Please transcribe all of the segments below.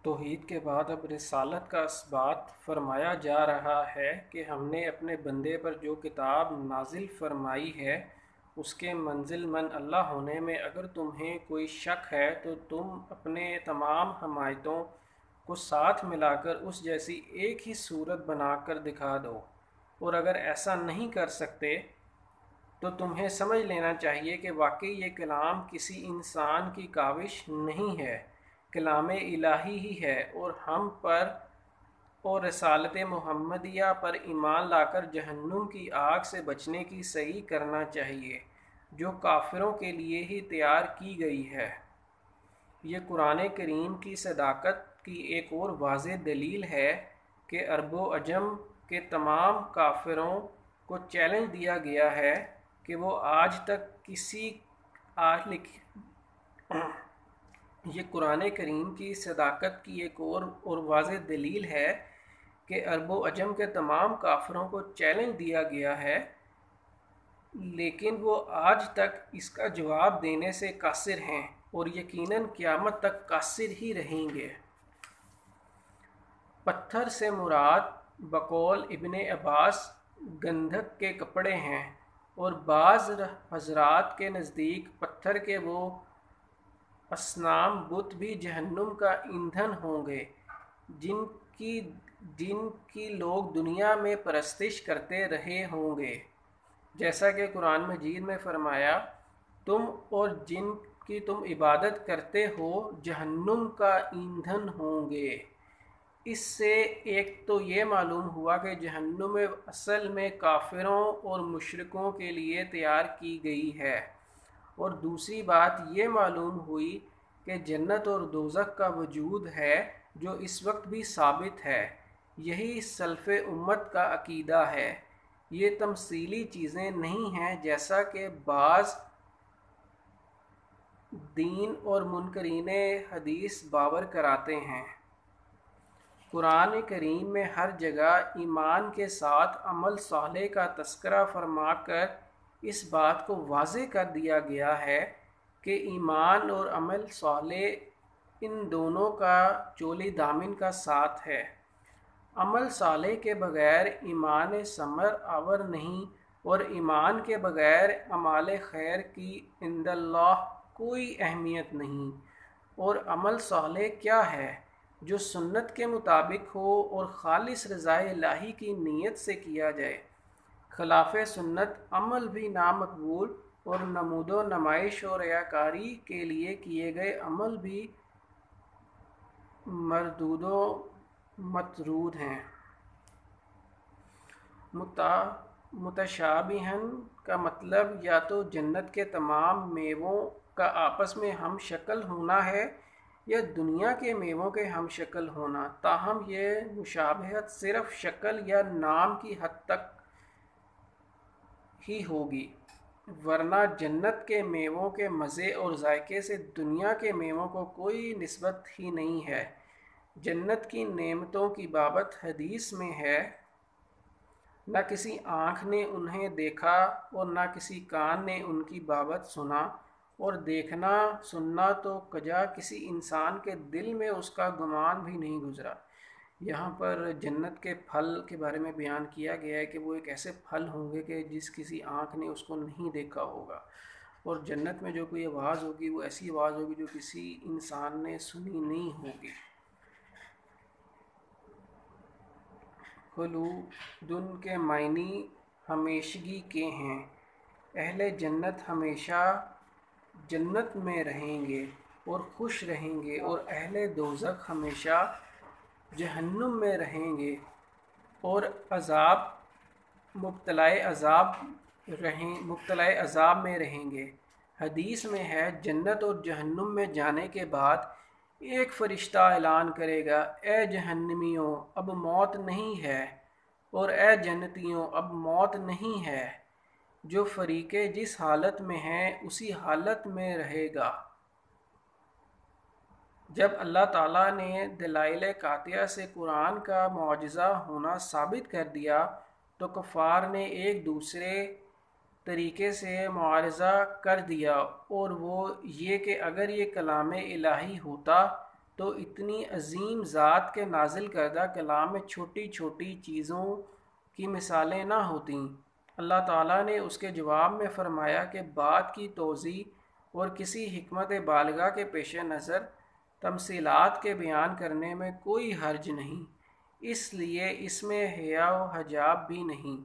توحید کے بعد اب رسالت کا اثبات فرمایا جا رہا ہے کہ ہم نے اپنے بندے پر جو کتاب نازل فرمائی ہے اس کے منزل من اللہ ہونے میں اگر تمہیں کوئی شک ہے تو تم اپنے تمام حمایتوں کو ساتھ ملا کر اس جیسی ایک ہی صورت بنا کر دکھا دو، اور اگر ایسا نہیں کر سکتے تو تمہیں سمجھ لینا چاہیے کہ واقعی یہ کلام کسی انسان کی کاوش نہیں ہے، کلام الہی ہی ہے، اور ہم پر اور رسالت محمدیہ پر ایمان لا کر جہنم کی آگ سے بچنے کی سعی کرنا چاہیے جو کافروں کے لیے ہی تیار کی گئی ہے۔ یہ قرآن کریم کی صداقت کی ایک اور واضح دلیل ہے کہ عرب و عجم کے تمام کافروں کو چیلنج دیا گیا ہے کہ وہ آج تک کسی یہ قرآن کریم کی صداقت کی ایک اور واضح دلیل ہے کہ عرب و عجم کے تمام کافروں کو چیلنج دیا گیا ہے، لیکن وہ آج تک اس کا جواب دینے سے قاصر ہیں اور یقیناً قیامت تک قاصر ہی رہیں گے۔ پتھر سے مراد بقول ابن عباس گندھک کے کپڑے ہیں، اور بعض حضرات کے نزدیک پتھر کے وہ اصنام بت بھی جہنم کا ایندھن ہوں گے جن کی لوگ دنیا میں پرستش کرتے رہے ہوں گے، جیسا کہ قرآن مجید میں فرمایا تم اور جن کی تم عبادت کرتے ہو جہنم کا ایندھن ہوں گے۔ اس سے ایک تو یہ معلوم ہوا کہ جہنم اصل میں کافروں اور مشرکوں کے لیے تیار کی گئی ہے، اور دوسری بات یہ معلوم ہوئی کہ جنت اور دوزخ کا وجود ہے جو اس وقت بھی ثابت ہے۔ یہی سلف امت کا عقیدہ ہے، یہ تمثیلی چیزیں نہیں ہیں جیسا کہ بعض دین اور منکرین حدیث باور کراتے ہیں۔ قرآن کریم میں ہر جگہ ایمان کے ساتھ عمل صالح کا تذکرہ فرما کر اس بات کو واضح کر دیا گیا ہے کہ ایمان اور عمل صالح ان دونوں کا چولی دامن کا ساتھ ہے۔ عمل صالح کے بغیر ایمان ثمر آور نہیں، اور ایمان کے بغیر اعمال خیر کی عند اللہ کوئی اہمیت نہیں۔ اور عمل صالح کیا ہے؟ جو سنت کے مطابق ہو اور خالص رضا الہی کی نیت سے کیا جائے۔ خلاف سنت عمل بھی نامقبول، اور نمود و نمائش اور ریاکاری کے لیے کیے گئے عمل بھی مردود و مطرود ہیں۔ متشابہن کا مطلب یا تو جنت کے تمام میووں کا آپس میں ہم شکل ہونا ہے یا دنیا کے میووں کے ہم شکل ہونا، تاہم یہ مشابہت صرف شکل یا نام کی حد تک ہی ہوگی، ورنہ جنت کے میووں کے مزے اور ذائقے سے دنیا کے میووں کو کوئی نسبت ہی نہیں ہے۔ جنت کی نعمتوں کی بابت حدیث میں ہے، نہ کسی آنکھ نے انہیں دیکھا اور نہ کسی کان نے ان کی بابت سنا، اور دیکھنا سننا تو کجا کسی انسان کے دل میں اس کا گمان بھی نہیں گزرا۔ یہاں پر جنت کے پھل کے بارے میں بیان کیا گیا ہے کہ وہ ایک ایسے پھل ہوں گے کہ جس کسی آنکھ نے اس کو نہیں دیکھا ہوگا، اور جنت میں جو کوئی آواز ہوگی وہ ایسی آواز ہوگی جو کسی انسان نے سنی نہیں ہوگی۔ خلودن کے معنی ہمیشگی کے ہیں۔ اہل جنت ہمیشہ جنت میں رہیں گے اور خوش رہیں گے، اور اہل دوزخ ہمیشہ جہنم میں رہیں گے اور مبتلا عذاب میں رہیں گے۔ حدیث میں ہے جنت اور جہنم میں جانے کے بعد ایک فرشتہ اعلان کرے گا، اے جہنمیوں اب موت نہیں ہے، اور اے جنتیوں اب موت نہیں ہے۔ جو فریق جس حالت میں ہے اسی حالت میں رہے گا۔ جب اللہ تعالیٰ نے دلائل قاطعہ سے قرآن کا معجزہ ہونا ثابت کر دیا تو کفار نے ایک دوسرے طریقے سے معارضہ کر دیا، اور وہ یہ کہ اگر یہ کلام الہی ہوتا تو اتنی عظیم ذات کے نازل کردہ کلام میں چھوٹی چھوٹی چیزوں کی مثالیں نہ ہوتیں۔ اللہ تعالیٰ نے اس کے جواب میں فرمایا کہ بات کی توضیح اور کسی حکمت بالغہ کے پیش نظر تمثیلات کے بیان کرنے میں کوئی حرج نہیں، اس لیے اس میں حیا و حجاب بھی نہیں۔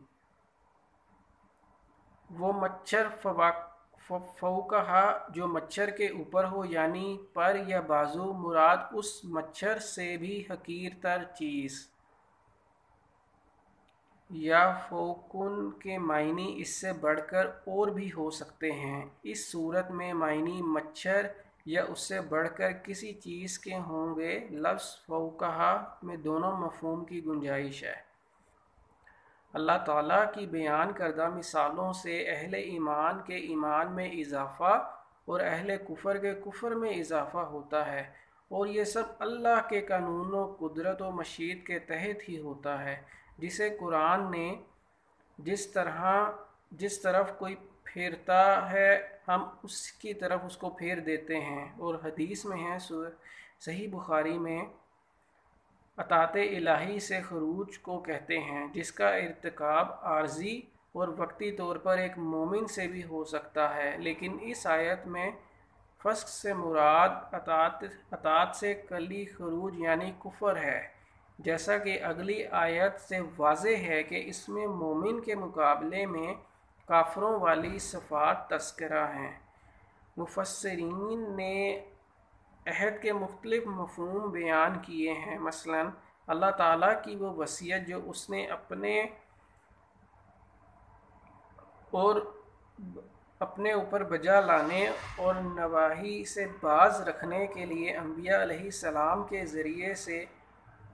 وہ مچھر فوقہا جو مچھر کے اوپر ہو، یعنی پر یا بازو، مراد اس مچھر سے بھی حقیر تر چیز، یا فوقن کے معنی اس سے بڑھ کر اور بھی ہو سکتے ہیں۔ اس صورت میں معنی مچھر یا اس سے بڑھ کر کسی چیز کے ہوں گے۔ لفظ فوقہا میں دونوں مفہوم کی گنجائش ہے۔ اللہ تعالیٰ کی بیان کردہ مثالوں سے اہل ایمان کے ایمان میں اضافہ اور اہل کفر کے کفر میں اضافہ ہوتا ہے، اور یہ سب اللہ کے قانون و قدرت و مشیت کے تحت ہی ہوتا ہے۔ جسے قرآن نے جس طرف کوئی پھیرتا ہے ہم اس کی طرف اس کو پھیر دیتے ہیں، اور حدیث میں ہے صحیح بخاری میں اطاعت الہی سے خروج کو کہتے ہیں، جس کا ارتکاب عارضی اور وقتی طور پر ایک مومن سے بھی ہو سکتا ہے، لیکن اس آیت میں فسق سے مراد اطاعت سے کلی خروج یعنی کفر ہے، جیسا کہ اگلی آیت سے واضح ہے کہ اس میں مومن کے مقابلے میں کافروں والی صفات تذکرہ ہیں۔ مفسرین نے عہد کے مختلف مفہوم بیان کیے ہیں، مثلا اللہ تعالیٰ کی وہ وصیت جو اس نے اپنے اوپر بجا لانے اور نواہی سے باز رکھنے کے لیے انبیاء علیہ السلام کے ذریعے سے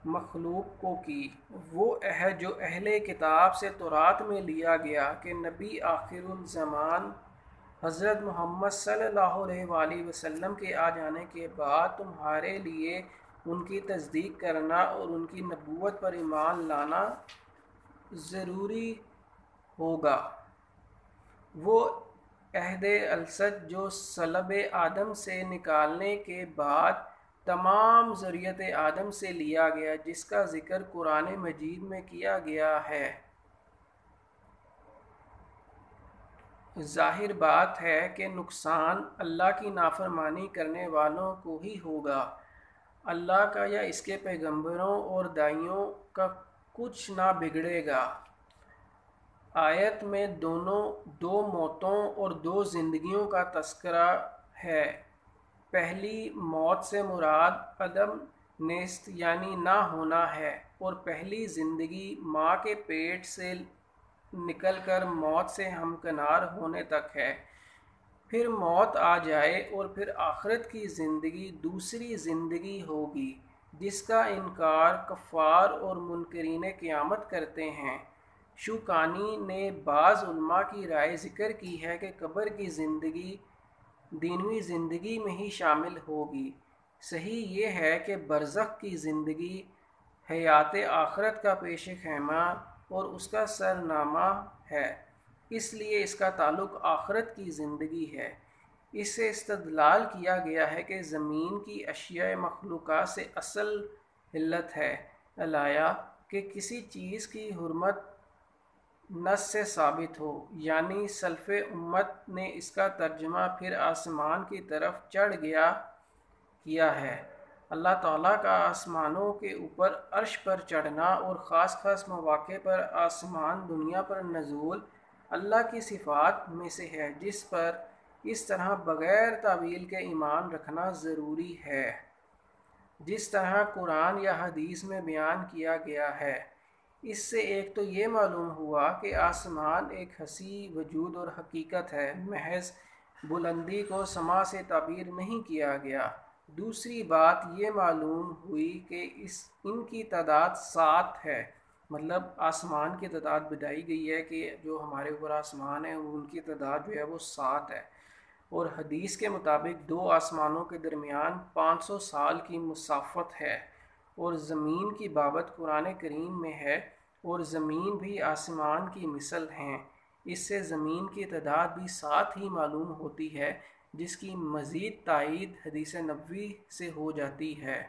مخلوق کو کی، وہ عہد جو اہل کتاب سے تورات میں لیا گیا کہ نبی آخر الزمان حضرت محمد صلی اللہ علیہ وآلہ وسلم کے آ جانے کے بعد تمہارے لیے ان کی تصدیق کرنا اور ان کی نبوت پر ایمان لانا ضروری ہوگا۔ وہ عہد الصد جو صلب آدم سے نکالنے کے بعد تمام ذریت آدم سے لیا گیا، جس کا ذکر قرآن مجید میں کیا گیا ہے۔ ظاہر بات ہے کہ نقصان اللہ کی نافرمانی کرنے والوں کو ہی ہوگا، اللہ کا یا اس کے پیغمبروں اور داعیوں کا کچھ نہ بگڑے گا۔ آیت میں دو موتوں اور دو زندگیوں کا تذکرہ ہے۔ پہلی موت سے مراد عدم نیست یعنی نہ ہونا ہے، اور پہلی زندگی ماں کے پیٹ سے نکل کر موت سے ہمکنار ہونے تک ہے۔ پھر موت آ جائے اور پھر آخرت کی زندگی دوسری زندگی ہوگی، جس کا انکار کفار اور منکرین قیامت کرتے ہیں۔ شوکانی نے بعض علماء کی رائے ذکر کی ہے کہ قبر کی زندگی دینوی زندگی میں ہی شامل ہوگی۔ صحیح یہ ہے کہ برزخ کی زندگی حیات آخرت کا پیش خیمہ اور اس کا سرنامہ ہے، اس لیے اس کا تعلق آخرت کی زندگی ہے۔ اس سے استدلال کیا گیا ہے کہ زمین کی اشیاء مخلوقات سے اصل علت ہے علیہ کہ کسی چیز کی حرمت نص سے ثابت ہو، یعنی سلف امت نے اس کا ترجمہ پھر آسمان کی طرف چڑھ گیا کیا ہے۔ اللہ تعالیٰ کا آسمانوں کے اوپر عرش پر چڑھنا اور خاص خاص مواقع پر آسمان دنیا پر نزول اللہ کی صفات میں سے ہے، جس پر اس طرح بغیر تعویل کے ایمان رکھنا ضروری ہے جس طرح قرآن یا حدیث میں بیان کیا گیا ہے۔ اس سے ایک تو یہ معلوم ہوا کہ آسمان ایک حسی وجود اور حقیقت ہے، محض بلندی کو سما سے تعبیر نہیں کیا گیا۔ دوسری بات یہ معلوم ہوئی کہ ان کی تعداد 7 ہے، مطلب آسمان کی تعداد بتائی گئی ہے کہ جو ہمارے اوپر آسمان ہے ان کی تعداد جو ہے وہ 7 ہے، اور حدیث کے مطابق 2 آسمانوں کے درمیان 500 سال کی مسافت ہے، اور زمین کی بابت قرآن کریم میں ہے، اور زمین بھی آسمان کی مثل ہیں۔ اس سے زمین کی تعداد بھی 7 ہی معلوم ہوتی ہے، جس کی مزید تائید حدیث نبوی سے ہو جاتی ہے۔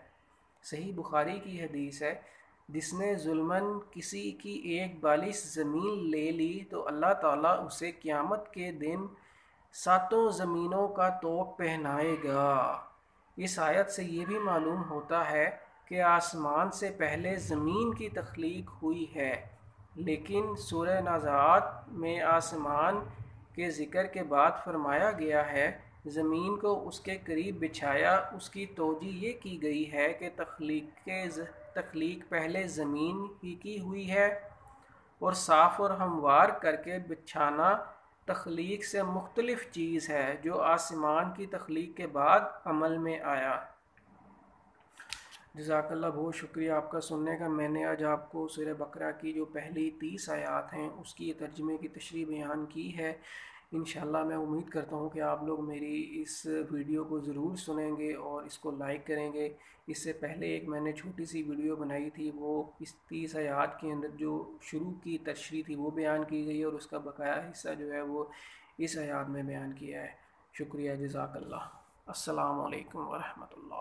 صحیح بخاری کی حدیث ہے، جس نے ظلماً کسی کی ایک بالش زمین لے لی تو اللہ تعالیٰ اسے قیامت کے دن 7 زمینوں کا طوق پہنائے گا۔ اس آیت سے یہ بھی معلوم ہوتا ہے کہ آسمان سے پہلے زمین کی تخلیق ہوئی ہے، لیکن سورہ نازعات میں آسمان کے ذکر کے بعد فرمایا گیا ہے زمین کو اس کے قریب بچھایا۔ اس کی توجہ یہ کی گئی ہے کہ تخلیق پہلے زمین ہی کی ہوئی ہے، اور صاف اور ہموار کر کے بچھانا تخلیق سے مختلف چیز ہے جو آسمان کی تخلیق کے بعد عمل میں آیا۔ جزاک اللہ، بہت شکریہ آپ کا سننے کا۔ میں نے آج آپ کو سورہ بقرہ کی جو پہلی 30 آیات ہیں اس کی ترجمے کی تشریح بیان کی ہے۔ انشاءاللہ میں امید کرتا ہوں کہ آپ لوگ میری اس ویڈیو کو ضرور سنیں گے اور اس کو لائک کریں گے۔ اس سے پہلے ایک میں نے چھوٹی سی ویڈیو بنائی تھی، وہ اس 30 آیات کے اندر جو شروع کی تشریح تھی وہ بیان کی گئی، اور اس کا بقایا حصہ جو ہے وہ اس آیات میں بیان کیا ہے۔ شکریہ، جزاک اللہ۔ السلام علیکم ورحمۃ اللہ۔